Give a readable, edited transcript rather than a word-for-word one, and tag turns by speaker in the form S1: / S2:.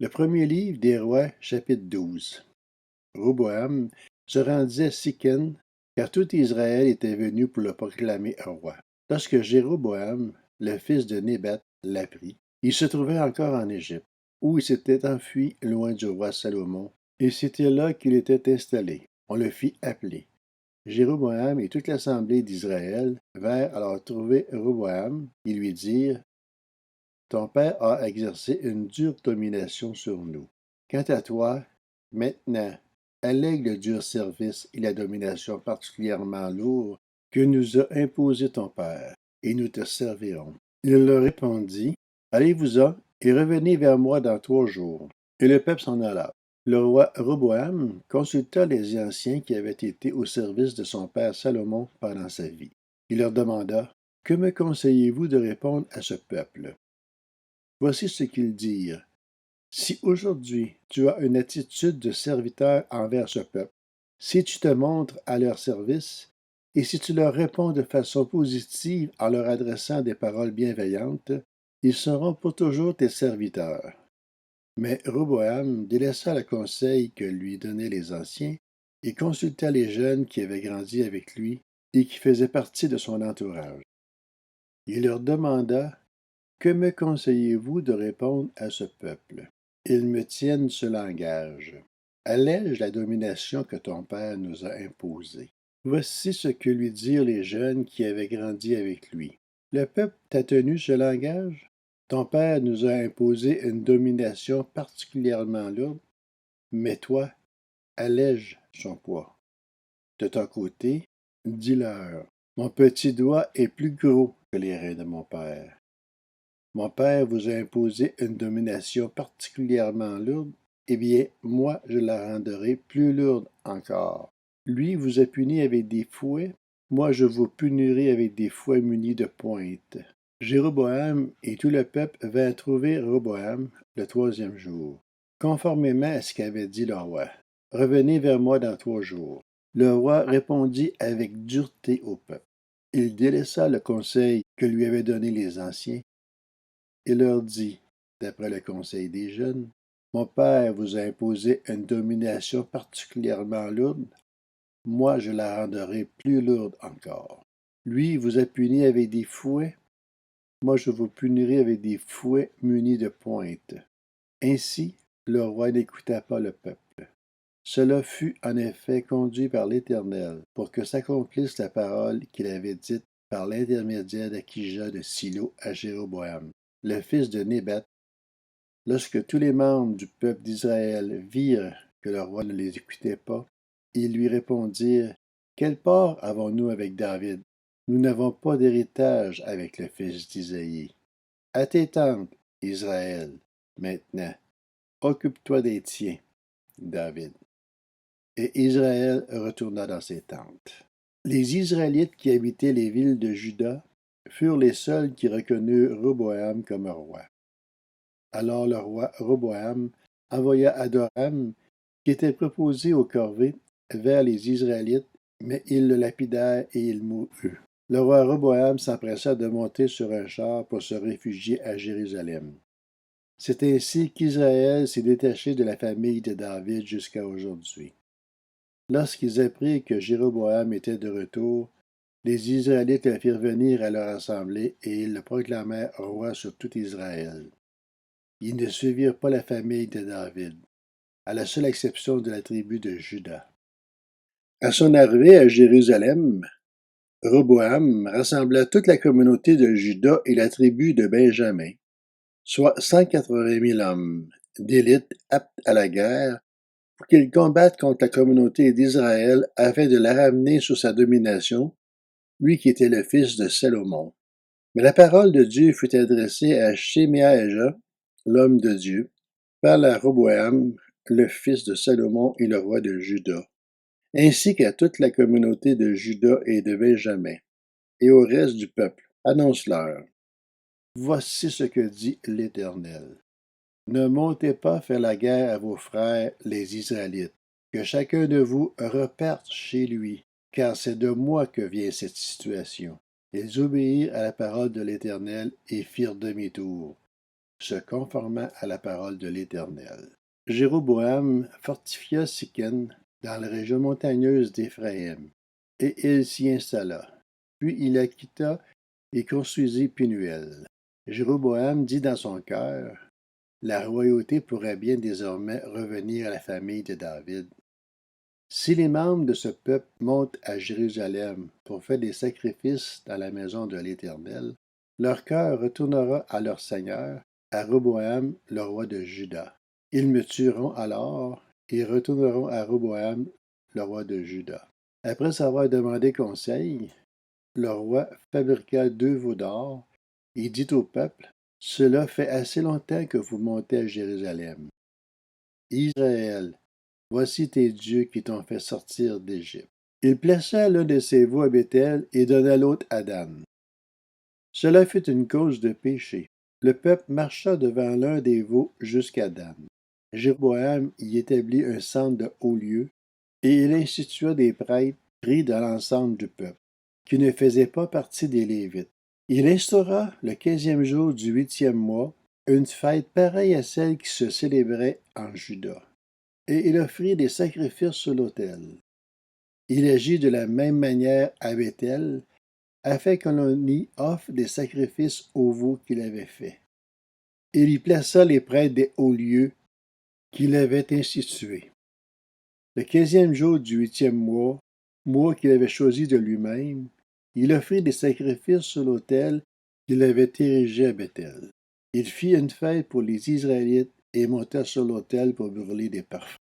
S1: Le premier livre des Rois, chapitre 12. Roboam se rendit à Sichen, car tout Israël était venu pour le proclamer roi. Lorsque Jéroboam, le fils de Nébat, l'apprit, il se trouvait encore en Égypte, où il s'était enfui loin du roi Salomon, et c'était là qu'il était installé. On le fit appeler. Jéroboam et toute l'assemblée d'Israël vinrent alors trouver Roboam et lui dirent: Ton père a exercé une dure domination sur nous. Quant à toi, maintenant, allègue le dur service et la domination particulièrement lourde que nous a imposé ton père, et nous te servirons. Il leur répondit: Allez-vous-en et revenez vers moi dans 3 jours. Et le peuple s'en alla. Le roi Roboam consulta les anciens qui avaient été au service de son père Salomon pendant sa vie. Il leur demanda: Que me conseillez-vous de répondre à ce peuple? Voici ce qu'ils dirent: Si aujourd'hui tu as une attitude de serviteur envers ce peuple, si tu te montres à leur service, et si tu leur réponds de façon positive en leur adressant des paroles bienveillantes, ils seront pour toujours tes serviteurs. Mais Roboam délaissa le conseil que lui donnaient les anciens et consulta les jeunes qui avaient grandi avec lui et qui faisaient partie de son entourage. Il leur demanda: Que me conseillez-vous de répondre à ce peuple? Ils me tiennent ce langage: Allège la domination que ton père nous a imposée. Voici ce que lui dirent les jeunes qui avaient grandi avec lui. Le peuple t'a tenu ce langage? Ton père nous a imposé une domination particulièrement lourde, mais toi, allège son poids. De ton côté, dis-leur: Mon petit doigt est plus gros que les reins de mon père. Mon père vous a imposé une domination particulièrement lourde, eh bien, moi, je la rendrai plus lourde encore. Lui vous a puni avec des fouets, moi, je vous punirai avec des fouets munis de pointes. Jéroboam et tout le peuple vinrent trouver Roboam le 3e jour, conformément à ce qu'avait dit le roi. Revenez vers moi dans 3 jours. Le roi répondit avec dureté au peuple. Il délaissa le conseil que lui avaient donné les anciens. Il leur dit, d'après le conseil des jeunes: Mon père vous a imposé une domination particulièrement lourde, moi je la rendrai plus lourde encore. Lui vous a puni avec des fouets, moi je vous punirai avec des fouets munis de pointes. Ainsi, le roi n'écouta pas le peuple. Cela fut en effet conduit par l'Éternel, pour que s'accomplisse la parole qu'il avait dite par l'intermédiaire d'Akija de Silo à Jéroboam, le fils de Nébat. Lorsque tous les membres du peuple d'Israël virent que le roi ne les écoutait pas, ils lui répondirent: Quelle part avons-nous avec David? Nous n'avons pas d'héritage avec le fils d'Isaïe. À tes tentes, Israël, maintenant, occupe-toi des tiens, David. Et Israël retourna dans ses tentes. Les Israélites qui habitaient les villes de Juda furent les seuls qui reconnurent Roboam comme roi. Alors le roi Roboam envoya Adoram, qui était proposé aux corvées, vers les Israélites, mais ils le lapidèrent et il mourut. Le roi Roboam s'empressa de monter sur un char pour se réfugier à Jérusalem. C'est ainsi qu'Israël s'est détaché de la famille de David jusqu'à aujourd'hui. Lorsqu'ils apprirent que Jéroboam était de retour, les Israélites le firent venir à leur assemblée et ils le proclamèrent roi sur tout Israël. Ils ne suivirent pas la famille de David, à la seule exception de la tribu de Juda. À son arrivée à Jérusalem, Roboam rassembla toute la communauté de Juda et la tribu de Benjamin, soit 180 000 hommes d'élite aptes à la guerre, pour qu'ils combattent contre la communauté d'Israël afin de la ramener sous sa domination, lui qui était le fils de Salomon. Mais la parole de Dieu fut adressée à Shemaiah, l'homme de Dieu, par la Roboam, le fils de Salomon et le roi de Juda, ainsi qu'à toute la communauté de Juda et de Benjamin, et au reste du peuple. Annonce-leur: Voici ce que dit l'Éternel. Ne montez pas faire la guerre à vos frères, les Israélites, que chacun de vous reparte chez lui, car c'est de moi que vient cette situation. Ils obéirent à la parole de l'Éternel et firent demi-tour. se conformant à la parole de l'Éternel. Jéroboam fortifia Sikken dans la région montagneuse d'Éphraïm, et il s'y installa. Puis il la quitta et construisit Pinuel. Jéroboam dit dans son cœur, la royauté pourrait bien désormais revenir à la famille de David. Si les membres de ce peuple montent à Jérusalem pour faire des sacrifices dans la maison de l'Éternel, leur cœur retournera à leur Seigneur, à Roboam, le roi de Juda. Ils me tueront alors et retourneront à Roboam, le roi de Juda. Après avoir demandé conseil, le roi fabriqua 2 veaux d'or et dit au peuple, « Cela fait assez longtemps que vous montez à Jérusalem. Israël, voici tes dieux qui t'ont fait sortir d'Égypte. » Il plaça l'un de ses veaux à Béthel et donna l'autre à Dan. Cela fut une cause de péché. Le peuple marcha devant l'un des veaux jusqu'à Dan. Jéroboam y établit un centre de haut lieu, et il institua des prêtres pris dans l'ensemble du peuple, qui ne faisaient pas partie des Lévites. Il instaura le 15e jour du 8e mois une fête pareille à celle qui se célébrait en Juda, et il offrit des sacrifices sur l'autel. Il agit de la même manière à Béthel, afin que l'on y offre des sacrifices aux veaux qu'il avait faits. Il y plaça les prêtres des hauts lieux qu'il avait institués. Le 15e jour du 8e mois qu'il avait choisi de lui-même, il offrit des sacrifices sur l'autel qu'il avait érigé à Béthel. Il fit une fête pour les Israélites et monta sur l'autel pour brûler des parfums.